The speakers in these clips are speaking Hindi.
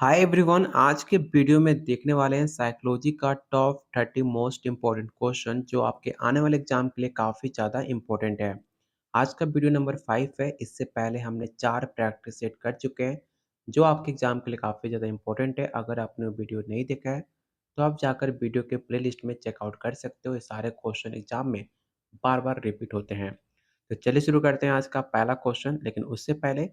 Hi everyone. आज के वीडियो में देखने वाले हैं साइकोलॉजी का टॉप 30 मोस्ट इम्पोर्टेंट क्वेश्चन जो आपके आने वाले एग्जाम के लिए काफ़ी ज़्यादा इम्पोर्टेंट है। आज का वीडियो नंबर 5 है। इससे पहले हमने 4 प्रैक्टिस सेट कर चुके हैं जो आपके एग्जाम के लिए काफ़ी ज़्यादा इम्पोर्टेंट है। अगर आपने वो वीडियो नहीं देखा है तो आप जाकर वीडियो के प्लेलिस्ट में चेकआउट कर सकते हो। ये सारे क्वेश्चन एग्जाम में बार बार रिपीट होते हैं। तो चलिए शुरू करते हैं आज का पहला क्वेश्चन। लेकिन उससे पहले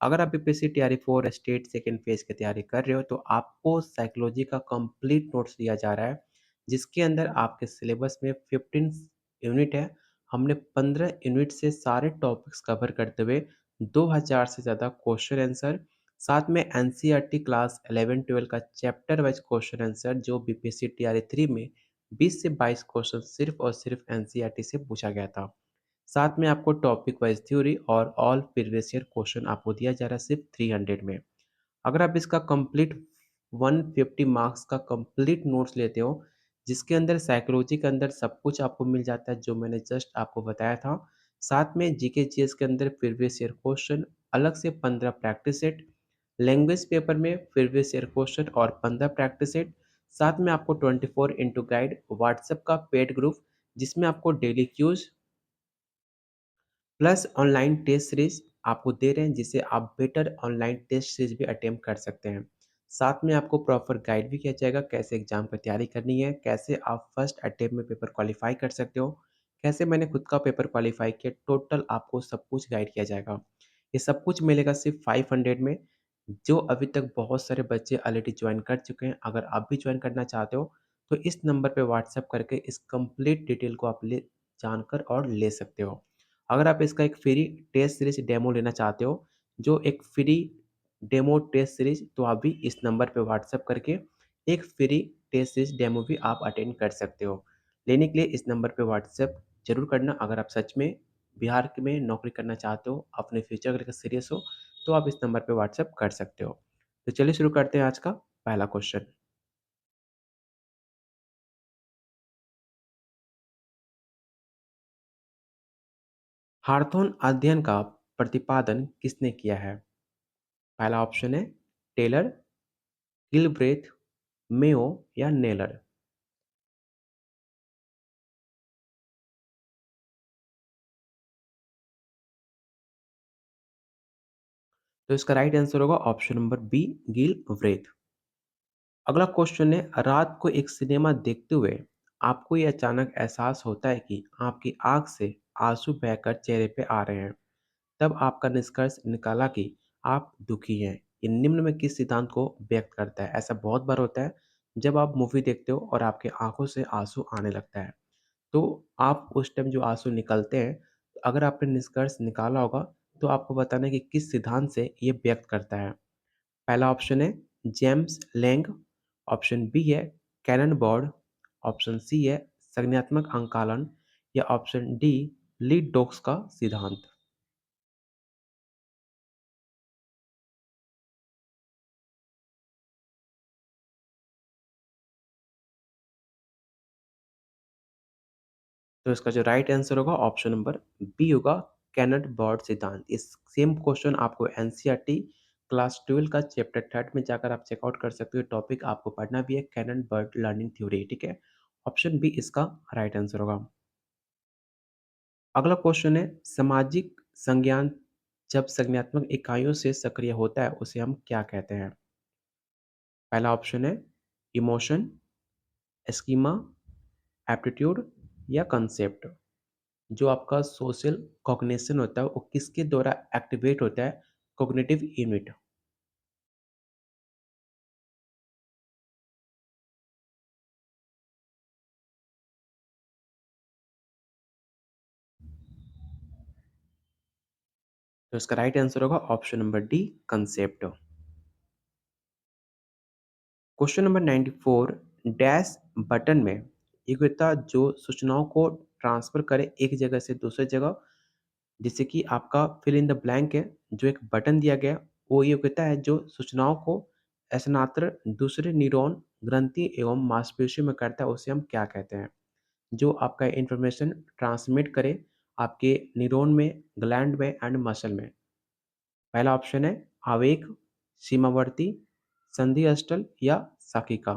अगर आप BPSC TRE 4 state second phase की तैयारी कर रहे हो तो आपको साइकोलॉजी का कंप्लीट नोट्स दिया जा रहा है जिसके अंदर आपके सिलेबस में 15 यूनिट है। हमने 15 यूनिट से सारे टॉपिक्स कवर करते हुए 2000 से ज़्यादा क्वेश्चन आंसर, साथ में एनसीईआरटी क्लास 11-12 का चैप्टर वाइज क्वेश्चन आंसर जो बीपीएससी टीआरई 3 में 20 से 22 क्वेश्चन सिर्फ और सिर्फ एनसीईआरटी से पूछा गया था। साथ में आपको टॉपिक वाइज थ्योरी और ऑल प्रीवियस ईयर क्वेश्चन आपको दिया जा रहा है सिर्फ 300 में। अगर आप इसका कंप्लीट 150 मार्क्स का कंप्लीट नोट्स लेते हो जिसके अंदर साइकोलॉजी के अंदर सब कुछ आपको मिल जाता है जो मैंने जस्ट आपको बताया था। साथ में जीके जीएस के अंदर प्रीवियस ईयर क्वेश्चन अलग से 15 प्रैक्टिस सेट, लैंग्वेज पेपर में प्रीवियस ईयर क्वेश्चन और 15 प्रैक्टिस सेट, साथ में आपको 24 इंटू गाइड व्हाट्सएप का पेड ग्रुप जिसमें आपको daily quiz plus online test series आपको दे रहे हैं जिससे आप बेटर ऑनलाइन टेस्ट सीरीज भी अटेम्प्ट कर सकते हैं। साथ में आपको प्रॉपर गाइड भी किया जाएगा कैसे एग्जाम की तैयारी करनी है, कैसे आप फर्स्ट अटेम्प्ट में पेपर क्वालिफाई कर सकते हो, कैसे मैंने खुद का पेपर क्वालिफाई किया, टोटल आपको सब कुछ गाइड किया जाएगा। ये सब कुछ मिलेगा सिर्फ 500 में। जो अभी तक बहुत सारे बच्चे ऑलरेडी ज्वाइन कर चुके हैं, अगर आप भी ज्वाइन करना चाहते हो तो इस नंबर पे व्हाट्सएप करके इस कंप्लीट डिटेल को आप ले जानकर और ले सकते हो। अगर आप इसका एक फ्री टेस्ट सीरीज डेमो लेना चाहते हो, जो एक फ्री डेमो टेस्ट सीरीज, तो आप भी इस नंबर पे व्हाट्सएप करके एक फ्री टेस्ट सीरीज डेमो भी आप अटेंड कर सकते हो। लेने के लिए इस नंबर पे व्हाट्सएप जरूर करना। अगर आप सच में बिहार के में नौकरी करना चाहते हो, अपने फ्यूचर को लेकर सीरियस हो, तो आप इस नंबर पे व्हाट्सएप कर सकते हो। तो चलिए शुरू करते हैं आज का पहला क्वेश्चन। हार्थोन अध्ययन का प्रतिपादन किसने किया है? पहला ऑप्शन है टेलर, गिलब्रेथ, मेयो या नेलर। तो इसका राइट आंसर होगा ऑप्शन नंबर बी, गिल व्रेथ। अगला क्वेश्चन है, रात को एक सिनेमा देखते हुए आपको ये अचानक एहसास होता है कि आपकी आंख से आंसू बहकर चेहरे पे आ रहे हैं। तब आपका निष्कर्ष निकाला कि आप दुखी हैं। ये निम्न में किस सिद्धांत को व्यक्त करता है? ऐसा बहुत बार होता है जब आप मूवी देखते हो और आपके आंखों से आंसू आने लगता है, तो आप उस टाइम जो आंसू निकलते हैं, अगर आपने निष्कर्ष निकाला होगा तो आपको बताना है कि किस सिद्धांत से ये व्यक्त करता है। पहला ऑप्शन है जेम्स लैंग, ऑप्शन बी है कैनन बॉर्ड, ऑप्शन सी है संज्ञानात्मक अंकालन या ऑप्शन डी लीड डॉक्स का सिद्धांत। तो इसका जो राइट आंसर होगा ऑप्शन नंबर बी होगा, कैनन बॉर्ड सिद्धांत। इस सेम क्वेश्चन आपको एनसीईआरटी क्लास 12 का चैप्टर 3 में जाकर आप चेकआउट कर सकते हो। टॉपिक आपको पढ़ना भी है कैनन बर्ड लर्निंग थ्योरी, ठीक है। ऑप्शन बी इसका राइट आंसर होगा। अगला क्वेश्चन है, सामाजिक संज्ञान जब संज्ञानात्मक इकाइयों से सक्रिय होता है उसे हम क्या कहते हैं? पहला ऑप्शन है इमोशन, स्कीमा, एप्टीट्यूड या कंसेप्ट। जो आपका सोशल कॉग्निशन होता है वो किसके द्वारा एक्टिवेट होता है? Cognitive unit. तो इसका राइट आंसर होगा option number D, concept. Question number 94, dash button में एक होता है जो सूचनाओं को ट्रांसफर करे एक जगह से दूसरी जगह, जैसे कि आपका फिल इन द ब्लैंक है। जो एक बटन दिया गया वो ये कहता है जो सूचनाओं को स्थानांतरण दूसरे न्यूरॉन ग्रंथि एवं मांसपेशियों में करता है उसे हम क्या कहते हैं? जो आपका इंफॉर्मेशन ट्रांसमिट करे आपके न्यूरॉन में, ग्लैंड में एंड मसल में। पहला ऑप्शन है आवेग, सीमावर्ती, संधि अष्टल या साकिका?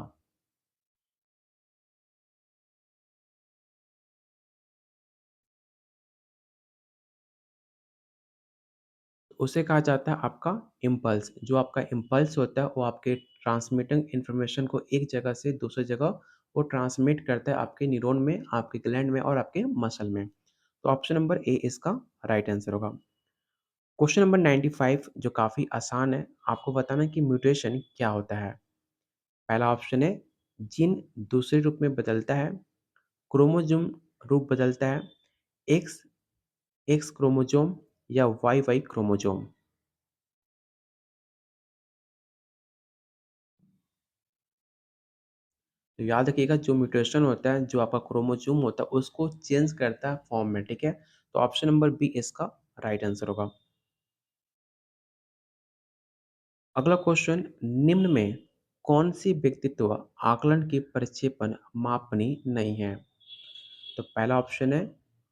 उसे कहा जाता है आपका इम्पल्स। जो आपका इम्पल्स होता है वो आपके ट्रांसमिटिंग इन्फॉर्मेशन को एक जगह से दूसरी जगह वो ट्रांसमिट करता है आपके न्यूरॉन में, आपके ग्लैंड में और आपके मसल में। तो ऑप्शन नंबर ए इसका राइट आंसर होगा। क्वेश्चन नंबर 95 जो काफ़ी आसान है, आपको बताना है कि म्यूटेशन क्या होता है? पहला ऑप्शन है जीन दूसरे रूप में बदलता है, क्रोमोसोम रूप बदलता है, एक्स एक्स क्रोमोसोम या वाई वाई क्रोमोसोम। तो याद रखिएगा जो म्यूटेशन होता है, जो आपका क्रोमोसोम होता है उसको चेंज करता है फॉर्म में, ठीक है? तो ऑप्शन नंबर बी इसका राइट आंसर होगा। अगला क्वेश्चन, निम्न में कौन सी व्यक्तित्व आकलन की प्रक्षेपण मापनी नहीं है? तो पहला ऑप्शन है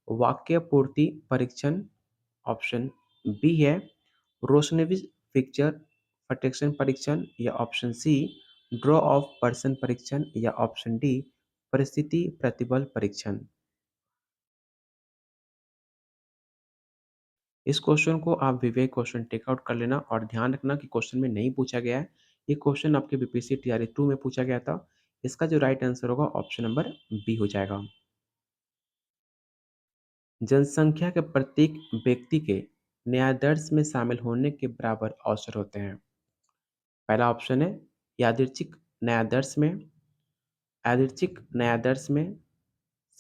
वाक्य पूर्ति परीक्षण, ऑप्शन बी है रोशनिविज पिक्चर प्रोटेक्शन परीक्षण या option C draw of person परीक्षण या ऑप्शन डी परिस्थिति प्रतिबल परीक्षण। इस क्वेश्चन को आप विवेक क्वेश्चन टेक आउट कर लेना और ध्यान रखना कि क्वेश्चन में नहीं पूछा गया है। ये क्वेश्चन आपके बीपीएससी टीआरई 2 में पूछा गया था। इसका जो राइट आंसर होगा ऑप्शन नंबर बी हो जाएगा। जनसंख्या के प्रत्येक व्यक्ति के न्यायादर्श में शामिल होने के बराबर अवसर होते हैं। पहला ऑप्शन है यादृच्छिक न्यायादर्श में, यादृच्छिक न्यायादर्श में,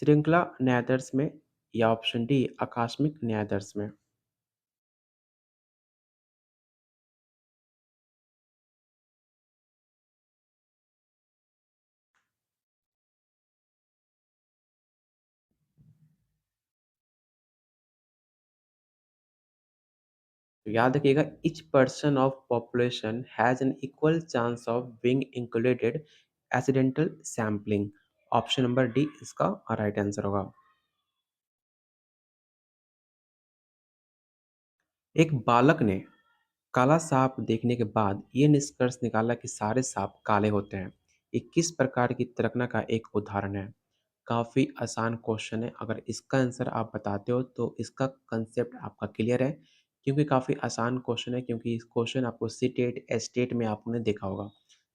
श्रृंखला न्यायादर्श में या ऑप्शन डी आकस्मिक न्यायादर्श में। तो याद रखिएगा each person of population has an equal chance of being included accidental sampling। Option number D इसका राइट आंसर होगा। एक बालक ने काला सांप देखने के बाद ये निष्कर्ष निकाला कि सारे सांप काले होते हैं। ये किस प्रकार की तरकना का एक उदाहरण है? काफ़ी आसान क्वेश्चन है। अगर इसका आंसर आप बताते हो तो इसका कंसेप्ट आपका क्लियर है, क्योंकि काफ़ी आसान क्वेश्चन है, क्योंकि इस क्वेश्चन आपको सीटेट एस्टेट में आपने देखा होगा।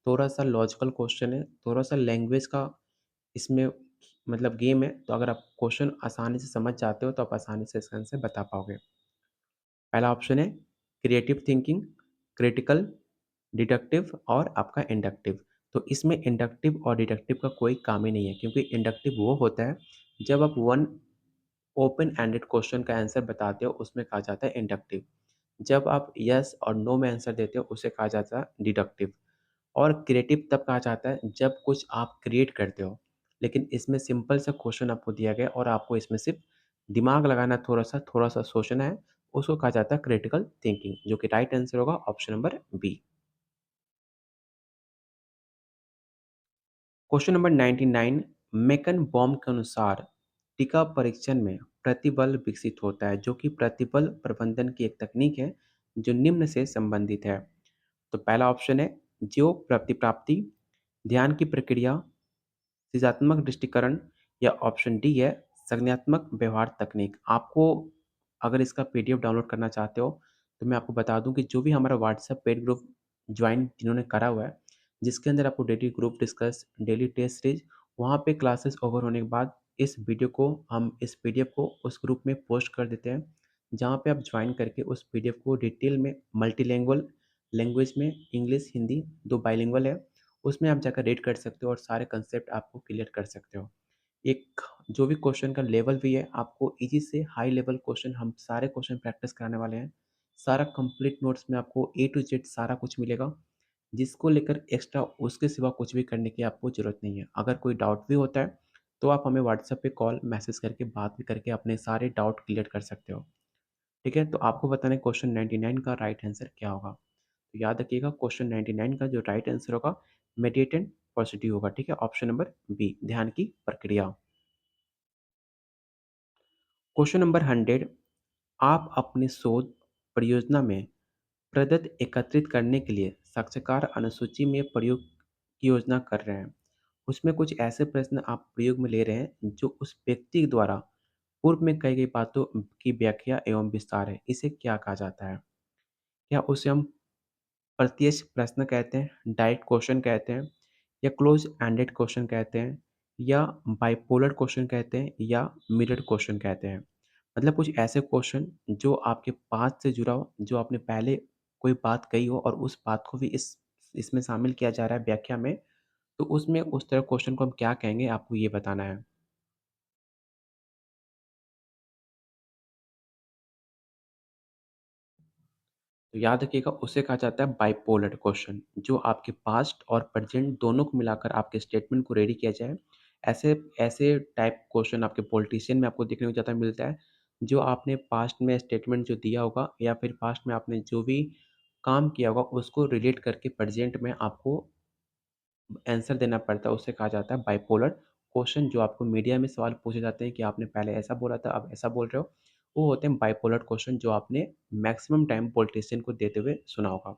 थोड़ा सा लॉजिकल क्वेश्चन है, थोड़ा सा लैंग्वेज का इसमें मतलब गेम है। तो अगर आप क्वेश्चन आसानी से समझ जाते हो तो आप आसानी से इसका आंसर बता पाओगे। पहला ऑप्शन है क्रिएटिव थिंकिंग, क्रिटिकल, डिडक्टिव और आपका इंडक्टिव। तो इसमें इंडक्टिव और डिडक्टिव का कोई काम ही नहीं है, क्योंकि इंडक्टिव वो होता है जब आप वन ओपन एंडेड क्वेश्चन का आंसर बताते हो, उसमें कहा जाता है इंडक्टिव। जब आप यस और नो में आंसर देते हो उसे कहा जाता है डिडक्टिव। और क्रिएटिव तब कहा जाता है जब कुछ आप क्रिएट करते हो, लेकिन इसमें सिंपल सा क्वेश्चन आपको दिया गया है और आपको इसमें सिर्फ दिमाग लगाना, थोड़ा सा सोचना है। उसको कहा जाता है क्रिटिकल थिंकिंग, जो कि राइट आंसर होगा option number B. Question number 99, Meichenbaum के अनुसार टीका परीक्षण में प्रतिबल विकसित होता है, जो कि प्रतिबल प्रबंधन की एक तकनीक है जो निम्न से संबंधित है। तो पहला ऑप्शन है जो प्रतिप्राप्ति, ध्यान की प्रक्रिया, सिद्धात्मक दृष्टिकरण या ऑप्शन डी है संज्ञानात्मक व्यवहार तकनीक। आपको अगर इसका पीडीएफ डाउनलोड करना चाहते हो तो मैं आपको बता दूं कि जो भी हमारा व्हाट्सएप पेड ग्रुप ज्वाइन जिन्होंने करा हुआ है, जिसके अंदर आपको daily group discuss, daily test series, वहाँ पे क्लासेस ओवर होने के बाद इस वीडियो को हम इस पीडीएफ को उस ग्रुप में पोस्ट कर देते हैं, जहाँ पे आप ज्वाइन करके उस पीडीएफ को डिटेल में मल्टीलैंग्वेज लैंग्वेज में इंग्लिश हिंदी दो बाइलिंगुअल है, उसमें आप जाकर रीड कर सकते हो और सारे कंसेप्ट आपको क्लियर कर सकते हो। एक जो भी क्वेश्चन का लेवल भी है, आपको ईज़ी से हाई लेवल क्वेश्चन हम सारे क्वेश्चन प्रैक्टिस कराने वाले हैं। सारा कंप्लीट नोट्स में आपको ए टू जेड सारा कुछ मिलेगा, जिसको लेकर एक्स्ट्रा उसके सिवा कुछ भी करने की आपको ज़रूरत नहीं है। अगर कोई डाउट भी होता है, तो आप हमें व्हाट्सएप पे कॉल, मैसेज करके बात भी करके अपने सारे डाउट क्लियर कर सकते हो। ठीक है? तो आपको बताना है क्वेश्चन 99 का राइट आंसर क्या होगा? तो याद रखिएगा क्वेश्चन 99 का जो राइट आंसर होगा मेडिटेंट पॉजिटिव होगा, ठीक है? ऑप्शन नंबर बी, ध्यान की प्रक्रिया। क्वेश्चन नंबर 100, आप अपनी शोध परियोजना में प्रदत्त एकत्रित करने के लिए साक्षात्कार अनुसूची में प्रयोग की योजना कर रहे हैं। उसमें कुछ ऐसे प्रश्न आप प्रयोग में ले रहे हैं जो उस व्यक्ति द्वारा पूर्व में कही गई बातों की व्याख्या एवं विस्तार है। इसे क्या कहा जाता है? क्या उसे हम प्रत्यक्ष प्रश्न कहते हैं, डायरेक्ट क्वेश्चन कहते हैं या क्लोज एंडेड क्वेश्चन कहते हैं या बाइपोलर क्वेश्चन कहते हैं या मिरर क्वेश्चन कहते हैं। मतलब कुछ ऐसे क्वेश्चन जो आपके पास्ट से जुड़ा हो, जो आपने पहले कोई बात कही हो और उस बात को भी इसमें शामिल किया जा रहा है व्याख्या में, तो उसमें उस तरह क्वेश्चन को हम क्या कहेंगे आपको ये बताना है। तो याद रखिएगा उसे कहा जाता है बाइपोलर क्वेश्चन जो आपके पास्ट और प्रेजेंट दोनों को मिलाकर आपके स्टेटमेंट को रेडी किया जाए। ऐसे ऐसे टाइप क्वेश्चन आपके पॉलिटिशियन में आपको देखने को ज़्यादा मिलता है, जो आपने पास्ट में स्टेटमेंट जो दिया होगा या फिर पास्ट में आपने जो भी काम किया होगा उसको रिलेट करके प्रेजेंट में आपको आंसर देना पड़ता है। उसे कहा जाता है बाइपोलर क्वेश्चन। जो आपको मीडिया में सवाल पूछे जाते हैं कि आपने पहले ऐसा बोला था, अब ऐसा बोल रहे हो, वो होते हैं बाइपोलर क्वेश्चन जो आपने मैक्सिमम टाइम पॉलिटिशियन को देते हुए सुना होगा।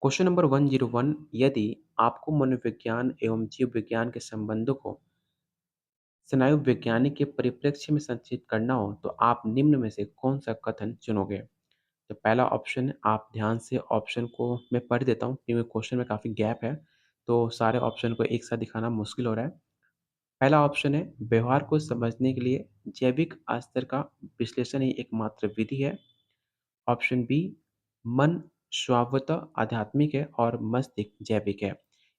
क्वेश्चन नंबर 101, यदि आपको मनोविज्ञान एवं जीव विज्ञान के संबंधों को स्नायु वैज्ञानिक के परिप्रेक्ष्य में संचित करना हो, तो आप निम्न में से कौन-सा कथन चुनोगे? तो पहला ऑप्शन आप ध्यान से ऑप्शन को मैं पढ़ देता हूँ क्योंकि क्वेश्चन में काफ़ी गैप है, तो सारे ऑप्शन को एक साथ दिखाना मुश्किल हो रहा है। पहला ऑप्शन है, व्यवहार को समझने के लिए जैविक स्तर का विश्लेषण ही एकमात्र विधि है। ऑप्शन बी, मन स्वभावतः आध्यात्मिक है और मस्तिष्क जैविक है।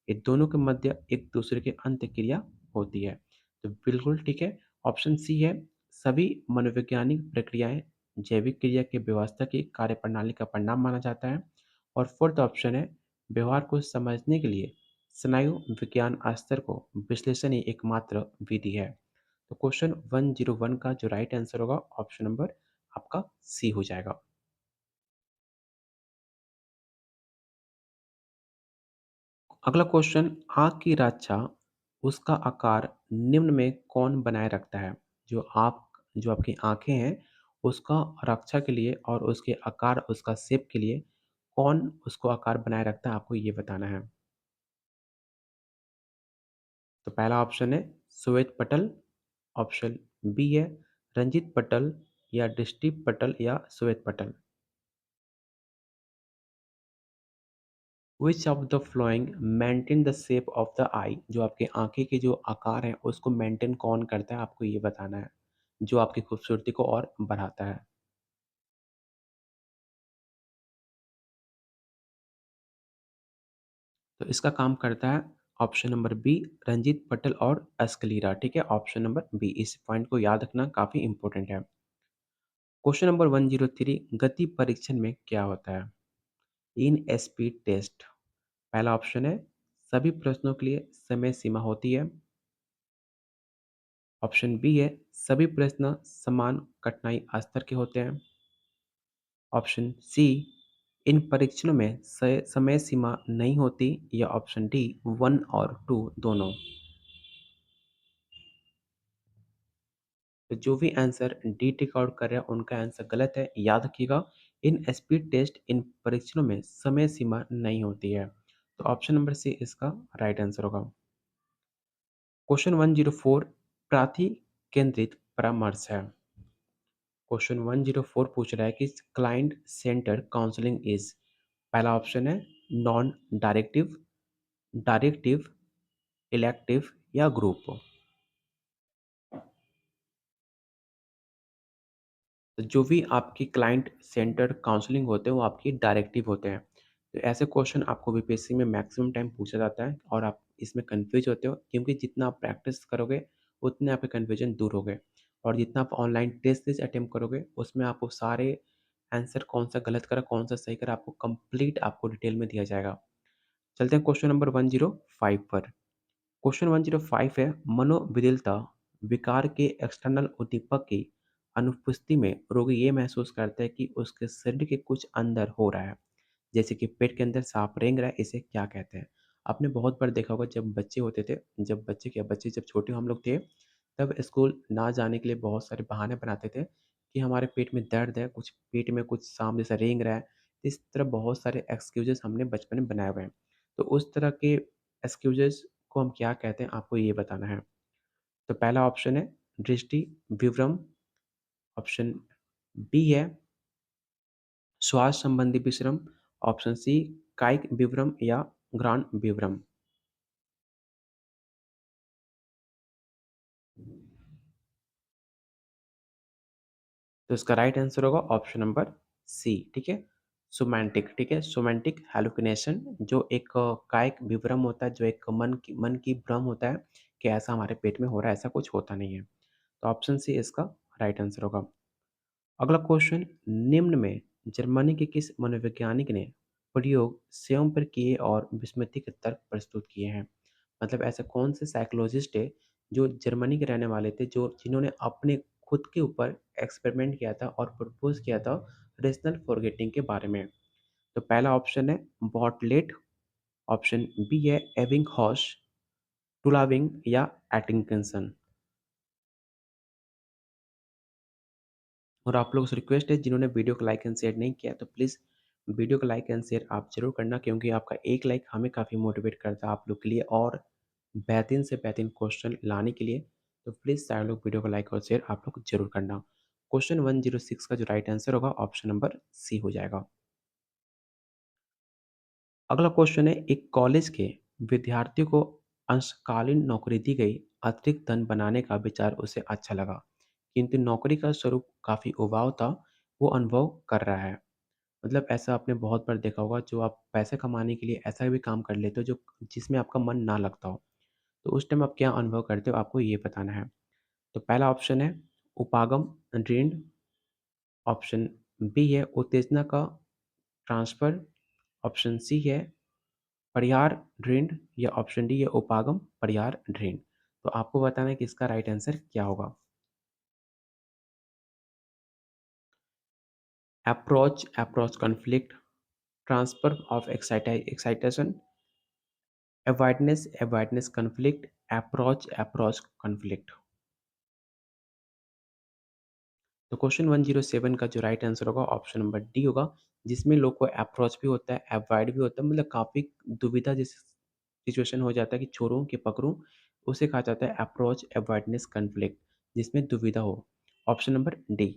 ये दोनों के मध्य एक दूसरे की अंतःक्रिया होती है। तो बिल्कुल ठीक है। ऑप्शन सी है, सभी मनोवैज्ञानिक प्रक्रियाएं जैविक क्रिया की व्यवस्था की कार्यप्रणाली का परिणाम माना जाता है। और फोर्थ ऑप्शन है, व्यवहार को समझने के लिए स्नायु विज्ञान स्तर को विश्लेषण ही एकमात्र विधि है। तो क्वेश्चन 101 का जो राइट आंसर होगा ऑप्शन नंबर आपका सी हो जाएगा। अगला क्वेश्चन, आँख की रक्षा उसका आकार निम्न में कौन बनाए रखता है? जो आपकी आँखें हैं, उसका रक्षा के लिए और उसके आकार, उसका शेप के लिए कौन उसको आकार बनाए रखता है, आपको ये बताना है। तो पहला ऑप्शन है श्वेत पटल, ऑप्शन बी है रंजित पटल या दृष्टि पटल या श्वेत पटल। Which of the following maintain the shape of the eye? जो आपके आंखें के जो आकार है उसको मेंटेन कौन करता है, आपको ये बताना है, जो आपकी खूबसूरती को और बढ़ाता है। तो इसका काम करता है ऑप्शन नंबर बी रंजीत पटल और स्क्लीरा। ठीक है, ऑप्शन नंबर बी, इस पॉइंट को याद रखना काफी इंपॉर्टेंट है। क्वेश्चन नंबर 103, गति परीक्षण में क्या होता है? इन स्पीड टेस्ट, पहला ऑप्शन है सभी प्रश्नों के लिए समय सीमा होती है। ऑप्शन बी है सभी प्रश्न समान कठिनाई स्तर के होते हैं। ऑप्शन सी, इन परीक्षणों में समय सीमा नहीं होती या ऑप्शन डी वन और टू दोनों। तो जो भी आंसर डी टिक आउट कर रहे हैं उनका आंसर गलत है। याद रखिएगा, इन स्पीड टेस्ट इन परीक्षणों में समय सीमा नहीं होती है। तो ऑप्शन नंबर सी इसका राइट आंसर होगा। क्वेश्चन 104, प्राथी केंद्रित परामर्श है। क्वेश्चन 104 पूछ रहा है कि क्लाइंट सेंटर काउंसलिंग इज, पहला ऑप्शन है नॉन डायरेक्टिव, डायरेक्टिव, इलेक्टिव या ग्रुप। तो जो भी आपकी क्लाइंट सेंटर काउंसलिंग होते हैं वो आपकी डायरेक्टिव होते हैं। तो ऐसे क्वेश्चन आपको बीपीएससी में मैक्सिमम टाइम पूछा जाता है और आप इसमें कंफ्यूज होते हो क्योंकि जितना आप प्रैक्टिस करोगे उतने आपके कन्फ्यूजन दूर होगे। और जितना आप ऑनलाइन टेस्ट सीरीज अटेम्प्ट करोगे उसमें आपको सारे आंसर कौन सा गलत करा कौन सा सही करा आपको कंप्लीट आपको डिटेल में दिया जाएगा। चलते हैं क्वेश्चन नंबर 105 पर। क्वेश्चन 105 है, मनोविदिलता विकार के एक्सटर्नल उद्दीपक की अनुपस्थिति में रोगी ये महसूस करता है कि उसके शरीर के कुछ अंदर हो रहा है, जैसे कि पेट के अंदर सांप रेंग रहा है, इसे क्या कहते हैं? आपने बहुत बार देखा होगा जब बच्चे होते थे, जब बच्चे क्या बच्चे जब छोटे हम लोग थे, तब स्कूल ना जाने के लिए बहुत सारे बहाने बनाते थे कि हमारे पेट में दर्द है, कुछ पेट में कुछ सांप जैसा रेंग रहा है। इस तरह बहुत सारे एक्सक्यूज़ेज़ हमने बचपन में बनाए हुए हैं। तो उस तरह के एक्सक्यूज़ेज़ को हम क्या कहते हैं, आपको ये बताना है। तो पहला ऑप्शन है दृष्टि विभ्रम, ऑप्शन बी है स्वास्थ्य संबंधी विश्रम, ऑप्शन सी कायिक विभ्रम या घ्राण विभ्रम। तो इसका राइट आंसर होगा ऑप्शन नंबर सी, ठीक है? सोमैंटिक, ठीक है? सोमैंटिक हैलुसिनेशन जो एक कायिक विभ्रम होता है, जो एक मन की भ्रम होता है कि ऐसा हमारे पेट में हो रहा है, ऐसा कुछ होता नहीं है। तो ऑप्शन सी इसका राइट आंसर होगा। अगला क्वेश्चन, निम्न में जर्मनी के किस मनोवैज्ञानिक ने प्रयोग स्वयं पर किए और विस्मृति के तर्क प्रस्तुत किए हैं? मतलब ऐसे कौन से साइकोलॉजिस्ट है जो जर्मनी के रहने वाले थे, जो जिन्होंने अपने खुद के ऊपर एक्सपेरिमेंट किया था और प्रपोज किया था रेशनल फॉरगेटिंग के बारे में? तो पहला ऑप्शन है बॉटलेट, ऑप्शन बी है एबिंगहॉस, टुलाविंग या एटिंगसन। और आप लोगों से रिक्वेस्ट है, जिन्होंने वीडियो को लाइक एंड शेयर नहीं किया तो प्लीज़ वीडियो को लाइक एंड शेयर आप ज़रूर करना, क्योंकि आपका एक लाइक हमें काफ़ी मोटिवेट करता है आप लोग के लिए और बेहतरीन से बेहतरीन क्वेश्चन लाने के लिए। तो प्लीज़ सारे लोग वीडियो को लाइक और शेयर आप लोग ज़रूर करना। क्वेश्चन 106 का जो राइट आंसर होगा ऑप्शन नंबर सी हो जाएगा। अगला क्वेश्चन है, एक कॉलेज के विद्यार्थियों को अंशकालीन नौकरी दी गई, अतिरिक्त धन बनाने का विचार उसे अच्छा लगा, किंतु नौकरी का स्वरूप काफ़ी उबाऊ था, वो अनुभव कर रहा है। मतलब ऐसा आपने बहुत बार देखा होगा, जो आप पैसे कमाने के लिए ऐसा भी काम कर लेते हो जो जिसमें आपका मन ना लगता हो। तो उस टाइम आप क्या अनुभव करते हो, आपको ये बताना है। तो पहला ऑप्शन है उपागम ऋण, ऑप्शन बी है उत्तेजना का ट्रांसफ़र, ऑप्शन सी है परिहार ऋण या ऑप्शन डी है उपागम परिहार ऋण। तो आपको बताना है कि इसका राइट आंसर क्या होगा। Approach conflict, transfer of excitation, avoidance conflict, approach conflict. तो क्वेश्चन 107 का जो राइट आंसर होगा ऑप्शन नंबर डी होगा, जिसमें लोग को अप्रोच भी होता है, अवॉइड भी होता है, मतलब काफ़ी दुविधा जैसी सिचुएशन हो जाता है कि छोड़ूँ कि पकड़ूँ, उसे कहा जाता है अप्रोच अवॉइडनेस कॉन्फ्लिक्ट, जिसमें दुविधा हो। Option number D.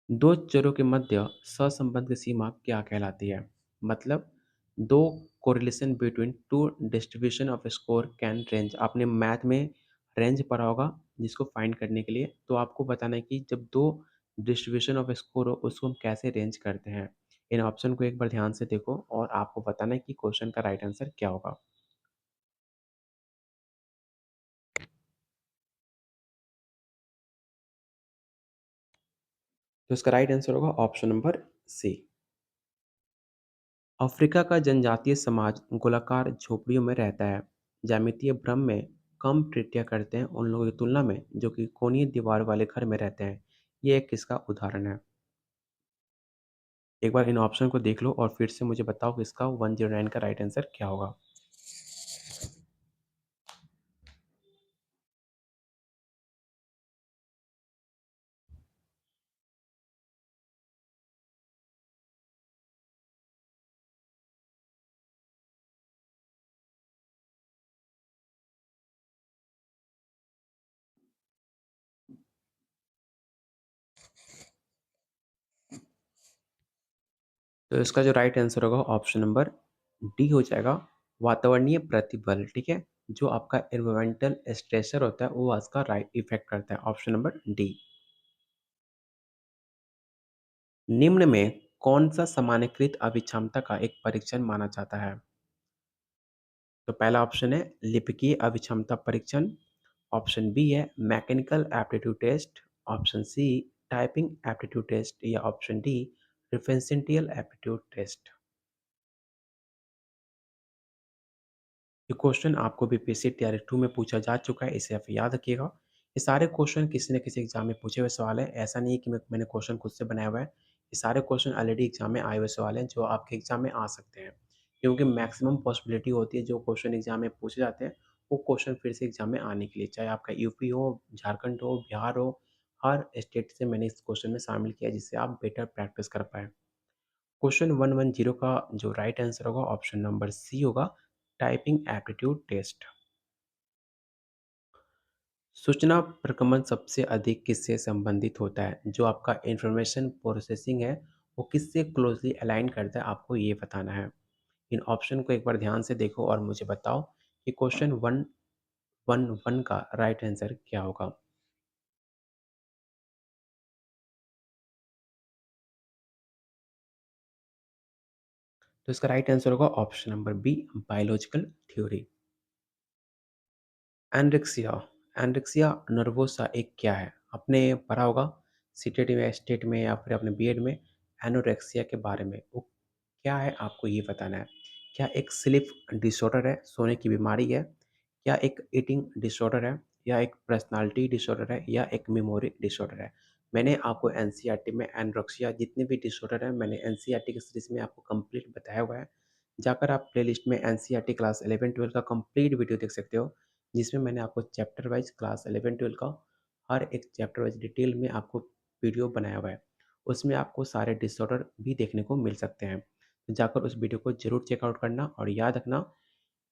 दो चरों के मध्य सहसंबंध की सीमा क्या कहलाती है? मतलब दो correlation between two distribution off score can range. आपने मैथ में रेंज पढ़ा होगा जिसको फाइंड करने के लिए, तो आपको बताना है कि जब दो डिस्ट्रीब्यूशन ऑफ स्कोर हो उसको हम कैसे रेंज करते हैं। इन ऑप्शन को एक बार ध्यान से देखो और आपको बताना है कि क्वेश्चन का राइट आंसर क्या होगा। तो इसका राइट आंसर होगा ऑप्शन नंबर सी। अफ्रीका का जनजातीय समाज गोलाकार झोपड़ियों में रहता है। ज्यामितीय भ्रम में कम प्रीतियां करते हैं उन लोगों की तुलना में जो कि कोणीय दीवार वाले घर में रहते हैं। ये एक किसका उदाहरण है? एक बार इन ऑप्शन को देख लो और फिर से मुझे बताओ कि इसका 109 का राइट आंसर क्या होगा। तो इसका जो राइट आंसर होगा ऑप्शन नंबर डी हो जाएगा, वातावरणीय प्रतिबल, ठीक है? जो आपका एनवायरमेंटल स्ट्रेसर होता है वो उसका राइट इफेक्ट करता है, ऑप्शन नंबर डी। निम्न में कौन सा सामान्यीकृत अभिक्षमता का एक परीक्षण माना जाता है? तो पहला ऑप्शन है लिपिकीय अभिक्षमता परीक्षण, ऑप्शन बी है mechanical aptitude test, option C typing aptitude test या option D differential aptitude test. ये क्वेश्चन आपको बीपीएससी टीआरई 2 में पूछा जा चुका है, इसे आप याद रखिएगा। ये सारे क्वेश्चन किसी न किसी एग्जाम में पूछे हुए सवाल है, ऐसा नहीं है कि मैंने क्वेश्चन खुद से बनाया हुआ है। ये सारे क्वेश्चन ऑलरेडी एग्जाम में आए हुए सवाल हैं जो आपके एग्जाम में आ सकते हैं, क्योंकि मैक्सिमम पॉसिबिलिटी होती है जो क्वेश्चन एग्जाम में पूछे जाते हैं वो क्वेश्चन फिर से एग्जाम में आने के लिए, चाहे आपका यूपी हो, झारखंड हो, बिहार हो, हर स्टेट से मैंने इस क्वेश्चन में शामिल किया है जिससे आप बेटर प्रैक्टिस कर पाएँ। क्वेश्चन 110 का जो राइट आंसर होगा ऑप्शन नंबर सी होगा, टाइपिंग एप्टीट्यूड टेस्ट। सूचना प्रगमन सबसे अधिक किससे संबंधित होता है? जो आपका इन्फॉर्मेशन प्रोसेसिंग है, वो किससे क्लोज़ली अलाइन करता है, आपको ये बताना है। इन ऑप्शन को एक बार ध्यान से देखो और मुझे बताओ कि क्वेश्चन 111 का राइट आंसर क्या होगा? तो इसका राइट आंसर होगा option number B, biological theory. एनरेक्सिया, एनरेक्सिया nervosa एक क्या है? आपने पढ़ा होगा सीटेट में, स्टेट में या फिर अपने बीएड में एनोरेक्सिया के बारे में। वो क्या है आपको ये बताना है। क्या एक स्लीप डिसऑर्डर है, सोने की बीमारी है? क्या एक ईटिंग डिसऑर्डर है? या एक पर्सनैलिटी डिसऑर्डर है? या एक मेमोरी डिसऑर्डर है? मैंने आपको एनसीईआरटी में एनोरेक्सिया जितने भी डिसऑर्डर हैं मैंने एनसीईआरटी की सीरीज़ में आपको कंप्लीट बताया हुआ है। जाकर आप प्लेलिस्ट में एनसीईआरटी क्लास 11-12 का कंप्लीट वीडियो देख सकते हो। जिसमें मैंने आपको चैप्टर वाइज़ क्लास 11-12 का हर एक चैप्टर वाइज़ डिटेल में आपको वीडियो बनाया हुआ है। उसमें आपको सारे डिसऑर्डर भी देखने को मिल सकते हैं। तो जाकर उस वीडियो को ज़रूर चेकआउट करना और याद रखना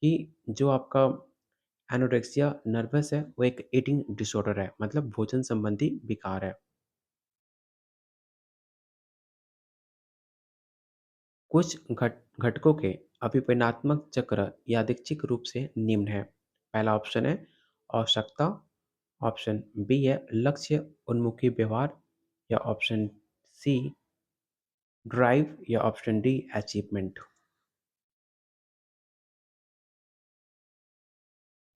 कि जो आपका एनोरेक्सिया नर्वस है, वो एक ईटिंग डिसऑर्डर है, मतलब भोजन संबंधी विकार है। कुछ घटकों के अभिपन्यात्मक चक्र यादृच्छिक रूप से निम्न है। पहला ऑप्शन है आवश्यकता, ऑप्शन बी है लक्ष्य उन्मुखी व्यवहार, या ऑप्शन सी ड्राइव, या ऑप्शन डी अचीवमेंट।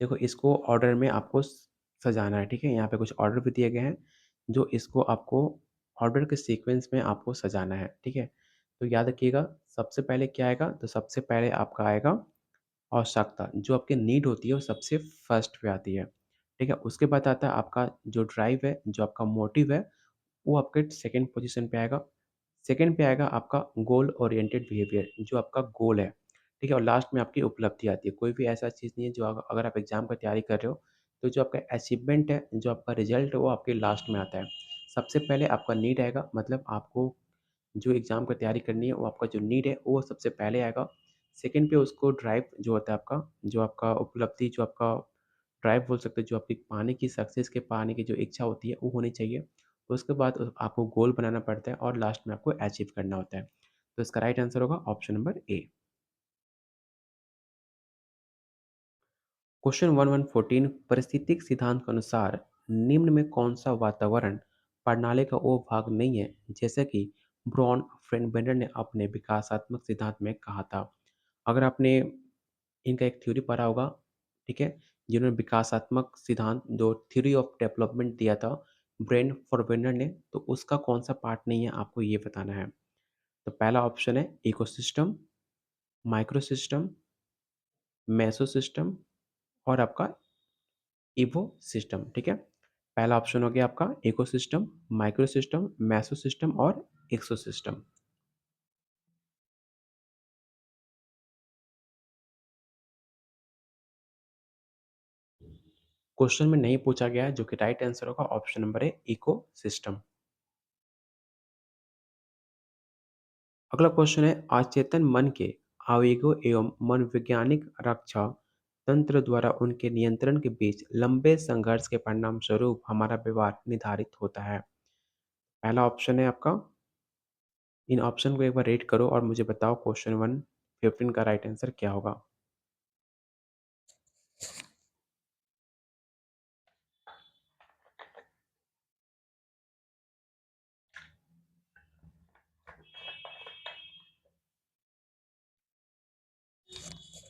देखो इसको ऑर्डर में आपको सजाना है, ठीक है? यहाँ पे कुछ ऑर्डर भी दिए गए हैं जो इसको आपको ऑर्डर के सीक्वेंस में आपको सजाना है, ठीक है? तो याद रखिएगा सबसे पहले क्या आएगा, तो सबसे पहले आपका आएगा आवश्यकता, जो आपकी नीड होती है वो सबसे फर्स्ट पे आती है, ठीक है? उसके बाद आता है आपका जो ड्राइव है, जो आपका मोटिव है, वो आपके सेकंड पोजीशन पे आएगा। सेकंड पे आएगा आपका गोल ओरिएंटेड बिहेवियर, जो आपका गोल है, ठीक है? और लास्ट में आपकी उपलब्धि आती है। कोई भी ऐसा चीज़ नहीं है जो अगर आप एग्ज़ाम का तैयारी कर रहे हो, तो जो आपका अचीवमेंट है, जो आपका रिज़ल्ट है, वो आपके लास्ट में आता है। सबसे पहले आपका नीड आएगा, मतलब आपको जो एग्ज़ाम का तैयारी करनी है, वो आपका जो नीड है, वो सबसे पहले आएगा। सेकंड पे उसको ड्राइव जो होता है आपका, जो आपका उपलब्धि, जो आपका ड्राइव बोल सकते हैं, जो आपकी पाने की सक्सेस के पाने की जो इच्छा होती है, वो होनी चाहिए। उसके बाद आपको गोल बनाना पड़ता है और लास्ट में आपको अचीव करना होता है। तो इसका राइट आंसर होगा ऑप्शन नंबर ए। क्वेश्चन 1114 पारिस्थितिक सिद्धांत के अनुसार निम्न में कौन-सा वातावरण प्रणाली का वो भाग नहीं है, जैसे कि ब्रॉन फ्रेडबेंडर ने अपने विकासात्मक सिद्धांत में कहा था। अगर आपने इनका एक थ्योरी पढ़ा होगा, ठीक है? जिन्होंने विकासात्मक सिद्धांत जो थ्योरी ऑफ डेवलपमेंट दिया था, ब्रेन फॉरबेंडर ने, तो उसका कौन-सा पार्ट नहीं है, आपको ये बताना है। तो पहला ऑप्शन है इकोसिस्टम, माइक्रोसिस्टम, मेसोसिस्टम और आपका इवोसिस्टम, ठीक है? पहला ऑप्शन हो गया आपका इकोसिस्टम, माइक्रोसिस्टम, मेसोसिस्टम और एक्सोसिस्टम। क्वेश्चन में नहीं पूछा गया है, जो कि राइट आंसर होगा ऑप्शन नंबर है इकोसिस्टम। अगला क्वेश्चन है अचेतन मन के आवेगों एवं मनोवैज्ञानिक रक्षा तंत्र द्वारा उनके नियंत्रण के बीच लंबे संघर्ष के परिणाम स्वरूप हमारा व्यवहार निर्धारित होता है। पहला ऑप्शन है आपका, इन ऑप्शन को एक बार रीड करो और मुझे बताओ क्वेश्चन 115 का राइट आंसर क्या होगा?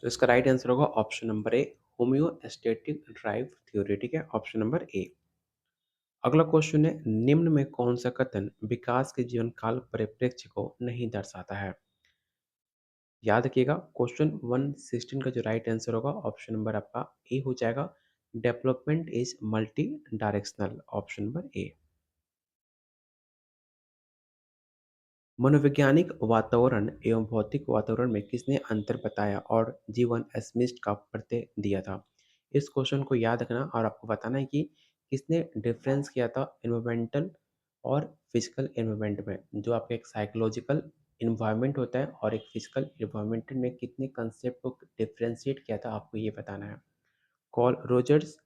तो इसका राइट आंसर होगा option number A, homeostatic drive theory, ठीक है? Option number A. अगला क्वेश्चन है निम्न में कौन सा कथन विकास के जीवन काल परिप्रेक्ष्य को नहीं दर्शाता है? याद रखिएगा क्वेश्चन 116 का जो राइट आंसर होगा ऑप्शन नंबर आपका ए हो जाएगा, development is multi directional, option number A. मनोवैज्ञानिक वातावरण एवं भौतिक वातावरण में किसने अंतर बताया और जीवन स्मिथ का प्रत्यय दिया था? इस क्वेश्चन को याद रखना और आपको बताना है कि किसने डिफरेंस किया था एनवायरमेंटल और फिजिकल एनवायरनमेंट में? जो आपका एक साइकोलॉजिकल एनवायरनमेंट होता है और एक फिजिकल एनवायरनमेंट में कितने कंसेप्ट को डिफरेंशिएट किया था, आपको ये बताना है। कॉल रोजर्स,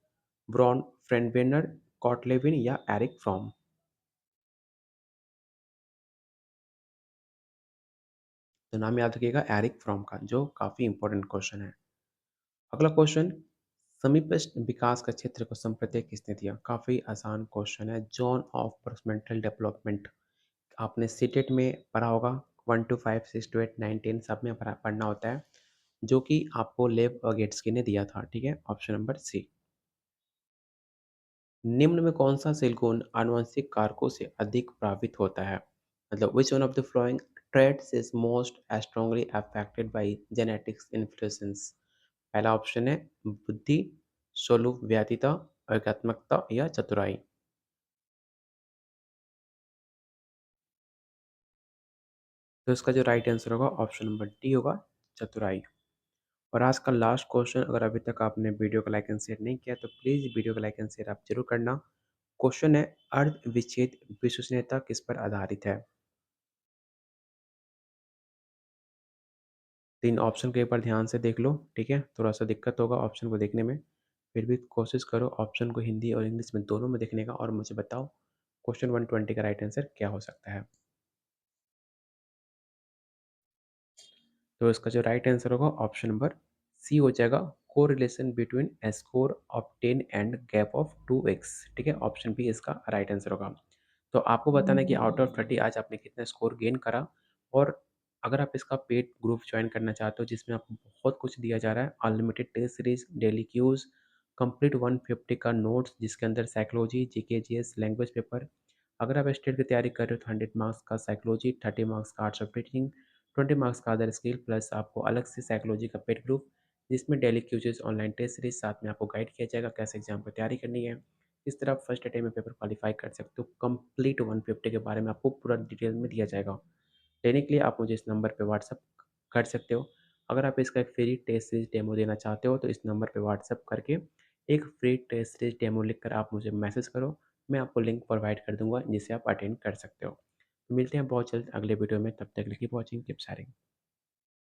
ब्रॉन फ्रेंडबेनर, कॉटलेविन या एरिक फ्रॉम? तो नाम याद रखिएगा एरिक फ्रॉम का, जो काफ़ी इंपॉर्टेंट क्वेश्चन है। अगला क्वेश्चन, समीपस्थ विकास का क्षेत्र को संप्रत्यय किसने दिया? काफ़ी आसान क्वेश्चन है। जॉन ऑफ पर्समेंटल डेवलपमेंट, आपने सीटेट में पढ़ा होगा। 1 to 5, 6 to 8, 9, 10 सब में पढ़ना होता है, जो कि आपको लेव गेट्सकी ने दिया था। ठीक है, ऑप्शन नंबर सी। निम्न में कौन सा सेल गुण आनुवंशिक कारकों से अधिक प्रभावित होता है? मतलब which one of the following traits is most strongly affected by genetics influence? पहला ऑप्शन है बुद्धि, सोलुव्यतिता, एकात्मकता या चतुराई। तो इसका जो राइट आंसर होगा ऑप्शन नंबर डी होगा, चतुराई। और आज का लास्ट क्वेश्चन, अगर अभी तक आपने वीडियो को लाइक एंड शेयर नहीं किया तो प्लीज़ वीडियो को लाइक एंड शेयर आप जरूर करना। क्वेश्चन है, अर्ध विच्छेद विश्वसनीयता किस पर आधारित है? तीन ऑप्शन को एक बार ध्यान से देख लो। ठीक है, थोड़ा सा दिक्कत होगा ऑप्शन को देखने में, फिर भी कोशिश करो ऑप्शन को हिंदी और इंग्लिश में दोनों में देखने का और मुझे बताओ क्वेश्चन 120 का राइट आंसर क्या हो सकता है। तो इसका जो राइट आंसर होगा ऑप्शन नंबर सी हो जाएगा, correlation between score of 10 and gap of 2x। ठीक है, ऑप्शन बी इसका राइट आंसर होगा। तो आपको बताना है कि आउट ऑफ 30 आज आपने कितना स्कोर गेन करा। और अगर आप इसका पेड ग्रुप ज्वाइन करना चाहते हो जिसमें आपको बहुत कुछ दिया जा रहा है, unlimited test series, daily quiz, complete 150 का नोट्स जिसके अंदर psychology, GK, GS, language paper. अगर आप स्टेट की तैयारी कर रहे हो तो 100 मार्क्स का साइकोलॉजी, 30 मार्क्स का आर्ट्स ऑफ टीचिंग, 20 मार्क्स का अदर स्किल, प्लस आपको अलग से साइकोलॉजी का पेड ग्रुप जिसमें डेली क्यूजेस, ऑनलाइन टेस्ट सीरीज, साथ में आपको गाइड किया जाएगा कैसे एग्जाम की तैयारी करनी है, किस तरह आप फर्स्ट अटेम्प्ट में पेपर क्वालिफाई कर सकते हो। कंप्लीट 150 के बारे में आपको पूरा डिटेल में दिया जाएगा। लेने के लिए आप मुझे इस नंबर पे व्हाट्सअप कर सकते हो। अगर आप इसका एक फ्री टेस्ट सीरीज डेमो देना चाहते हो तो इस नंबर पे व्हाट्सअप करके एक फ्री टेस्ट सीरीज डेमो लिख कर आप मुझे मैसेज करो, मैं आपको लिंक प्रोवाइड कर दूंगा जिसे आप अटेंड कर सकते हो। मिलते हैं बहुत जल्द अगले वीडियो में, तब तक कीप वॉचिंग, कीप शेयरिंग।